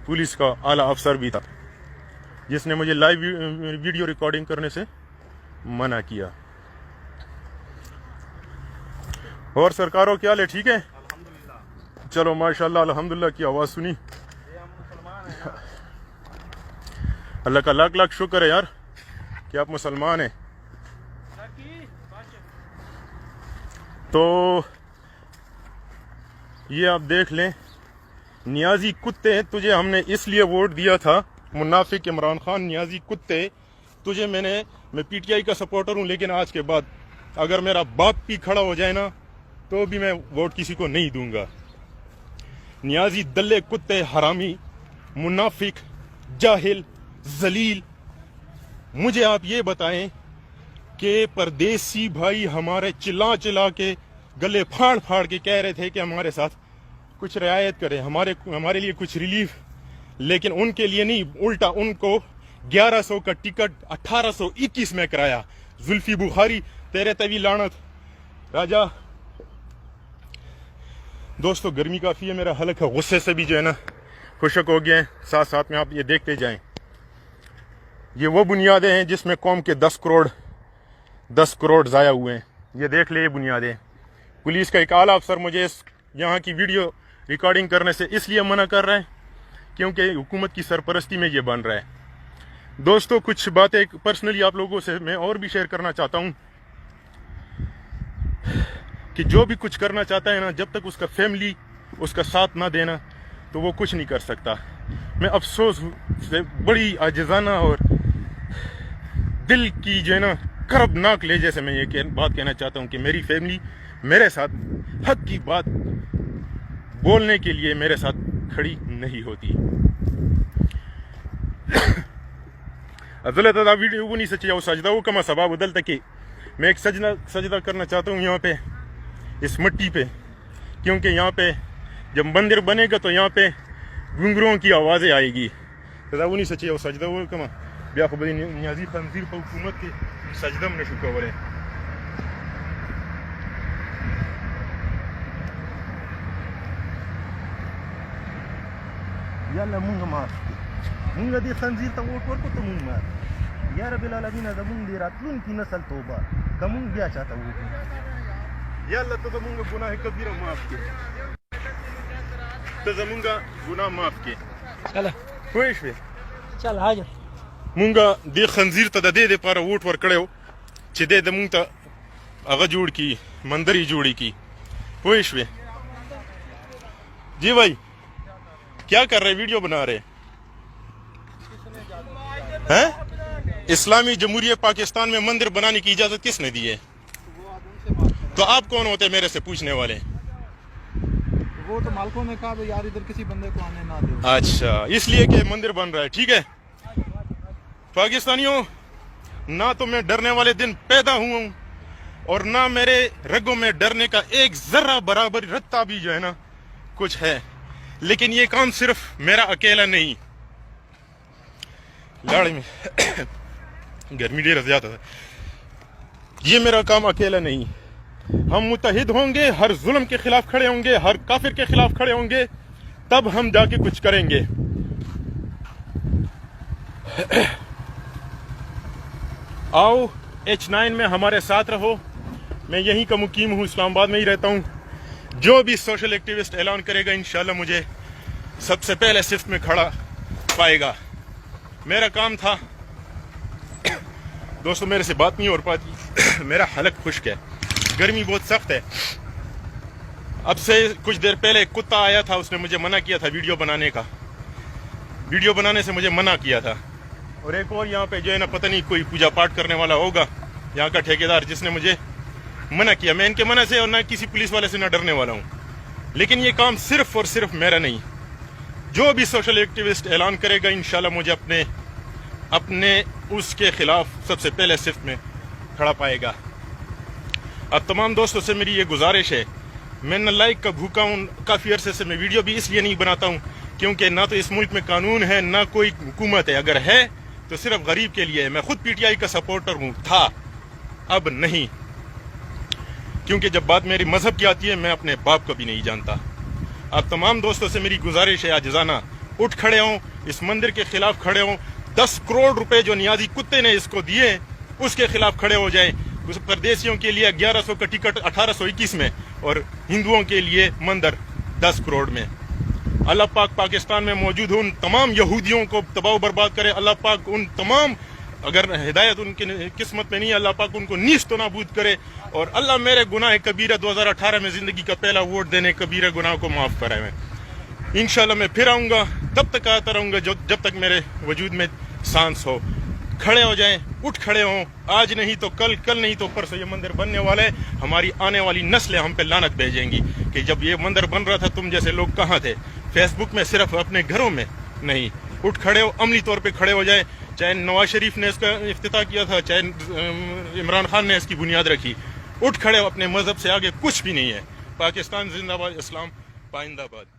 Police का आला अफसर भी था जिसने मुझे लाइव वीडियो रिकॉर्डिंग करने से मना किया। और सरकारों क्या हाल है, ठीक है? चलो माशाल्लाह अल्हम्दुलिल्लाह की आवाज़ सुनी। अल्लाह का लाख लाख शुक्र है यार कि आप मुसलमान हैं। तो ये आप देख लें, नियाजी कुत्ते, तुझे हमने इसलिए वोट दिया था, मुनाफिक इमरान खान नियाजी कुत्ते, तुझे मैं पीटीआई का सपोर्टर हूँ, लेकिन आज के बाद अगर मेरा बाप भी खड़ा हो जाए ना तो भी मैं वोट किसी को नहीं दूंगा। नियाजी दल्ले कुत्ते, हरामी, मुनाफिक, जाहिल, जलील, मुझे आप ये बताएं कि परदेसी भाई हमारे चिल्ला चिल्ला के गले फाड़ फाड़ के कह रहे थे कि हमारे साथ कुछ रियायत करें, हमारे लिए कुछ रिलीफ, लेकिन उनके लिए नहीं, उल्टा उनको 1100 का टिकट 1821 में कराया। जुल्फी बुखारी तेरे तवी लानत राजा। दोस्तों गर्मी काफ़ी है, मेरा हलक है गुस्से से भी जो है ना खुशक हो गया है। साथ साथ में आप ये देखते जाएं, ये वो बुनियादें हैं जिसमें कौम के 10 करोड़ ज़ाया हुए हैं। ये देख ले, ये बुनियादें। पुलिस का एक आला अफसर मुझे यहाँ की वीडियो रिकॉर्डिंग करने से इसलिए मना कर रहा है क्योंकि हुकूमत की सरपरस्ती में ये बन रहा है। दोस्तों कुछ बातें पर्सनली आप लोगों से मैं और भी शेयर करना चाहता हूँ कि जो भी कुछ करना चाहता है ना, जब तक उसका फैमिली उसका साथ ना देना तो वो कुछ नहीं कर सकता। मैं अफसोस से बड़ी आजिज़ाना और दिल की जो है ना कर्बनाक लहजे से मैं ये बात कहना चाहता हूँ कि मेरी फैमिली मेरे साथ हक की बात बोलने के लिए मेरे साथ खड़ी नहीं होती। अज़लत वीडियो वो नहीं सच्ची वो सजदा वो कमा सबा बदल तक कि मैं एक सजदा करना चाहता हूँ यहाँ पे, इस मिट्टी पे, क्योंकि यहाँ पे जब मंदिर बनेगा तो यहाँ पे घुंघरुओं की आवाज़ें आएगी। सदा वो नहीं सच्ची वो सजदा वो कमा ब्या खबरी नियाजी खंजीर पर हुकूमत के सजदा में शुक्र हो रहे। याल्ला मुंगा मार मुंगा दे खंजीर ता वोट वर को तो मुंग मार या रब्बिल आलमीन ज़मुन दे रातुन की नस्ल तौबा कमुंग गया चाहता वो याल्ला तो मुंगा गुनाह कबीरा माफ के तो ज़मुंगा गुनाह माफ के चला खुश वे चल आ जा मुंगा दे खंजीर ता दे पारा वोट वर कड़े हो चे दे मुंग ता अगा जोड़ की मंदरी जोड़ी की खुश वे। जी भाई क्या कर रहे, वीडियो बना रहे हैं? इस्लामी जमहूरियत पाकिस्तान में मंदिर बनाने की इजाजत किसने दी है? तो आप कौन होते मेरे से पूछने वाले? वो तो मालिकों ने कहा यार इधर किसी बंदे को आने ना दो। अच्छा, इसलिए कि मंदिर बन रहा है, ठीक है। पाकिस्तानियों, ना तो मैं डरने वाले दिन पैदा हुआ हूं और ना मेरे रगों में डरने का एक जर्रा बराबर रत्ता भी जो है ना कुछ है, लेकिन ये काम सिर्फ मेरा अकेला नहीं। लाड़ में गर्मी ढेर ज्यादा है, ये मेरा काम अकेला नहीं। हम मुत्तहिद होंगे, हर जुल्म के खिलाफ खड़े होंगे, हर काफिर के खिलाफ खड़े होंगे, तब हम जाके कुछ करेंगे। आओ H9 में हमारे साथ रहो। मैं यहीं का मुकीम हूँ, इस्लामाबाद में ही रहता हूँ। जो भी सोशल एक्टिविस्ट ऐलान करेगा इंशाल्लाह मुझे सबसे पहले सिफ्त में खड़ा पाएगा। मेरा काम था दोस्तों, मेरे से बात नहीं हो पाती, मेरा हलक खुश्क है, गर्मी बहुत सख्त है। अब से कुछ देर पहले एक कुत्ता आया था, उसने मुझे मना किया था वीडियो बनाने का, वीडियो बनाने से मुझे मना किया था। और एक और यहाँ पे जो है ना पता नहीं कोई पूजा पाठ करने वाला होगा यहाँ का ठेकेदार, जिसने मुझे मना किया। मैं इनके मना से और ना किसी पुलिस वाले से ना डरने वाला हूँ, लेकिन ये काम सिर्फ और सिर्फ मेरा नहीं। जो भी सोशल एक्टिविस्ट ऐलान करेगा इंशाल्लाह मुझे अपने उसके खिलाफ सबसे पहले सिफ्त में खड़ा पाएगा। अब तमाम दोस्तों से मेरी ये गुजारिश है, मैं न लाइक का भूखा हूँ, काफ़ी अरसे से मैं वीडियो भी इसलिए नहीं बनाता हूँ क्योंकि ना तो इस मुल्क में कानून है ना कोई हुकूमत है, अगर है तो सिर्फ गरीब के लिए है। मैं खुद पीटीआई का सपोर्टर हूँ, था, अब नहीं, क्योंकि जब बात मेरी मजहब की आती है मैं अपने बाप को भी नहीं जानता। अब तमाम दोस्तों से मेरी गुजारिश है आजिज़ाना, اٹھ کھڑے ہوں, اس مندر کے خلاف کھڑے ہوں. 10 کروڑ روپے جو نیازی کتے نے اس کو دیے اس کے خلاف کھڑے ہو جائیں. اس پردیسیوں کے لیے 1100 کا ٹکٹ 1821 میں, اور ہندوؤں کے لیے مندر 10 کروڑ میں. اللہ پاک پاکستان میں موجود ان تمام یہودیوں کو تباہ و برباد کرے. اللہ پاک ان تمام, اگر ہدایت ان کی قسمت میں نہیں ہے, اللہ پاک ان کو نیست و نابود کرے. اور اللہ میرے گناہ کبیرہ 2018 میں زندگی کا پہلا ووٹ دینے کبیرہ گناہ کو معاف کرائے. میں انشاءاللہ میں پھر آؤں گا, تب تک آتا رہوں گا جب تک میرے وجود میں سانس ہو. کھڑے ہو جائیں, اٹھ کھڑے ہوں. آج نہیں تو کل, کل نہیں تو پرسوں یہ مندر بننے والا ہے. ہماری آنے والی نسلیں ہم پہ لعنت بھیجیں گی کہ جب یہ مندر بن رہا تھا تم جیسے لوگ کہاں تھے. فیس بک میں صرف اپنے گھروں میں نہیں. اٹھ کھڑے ہو, عملی طور پہ کھڑے ہو جائیں. چاہے نواز شریف نے اس کا افتتاح کیا تھا, چاہے عمران خان نے اس کی بنیاد رکھی. اٹھ کھڑے ہو, اپنے مذہب سے آگے کچھ بھی نہیں ہے. پاکستان زندہ باد, اسلام پائندہ باد.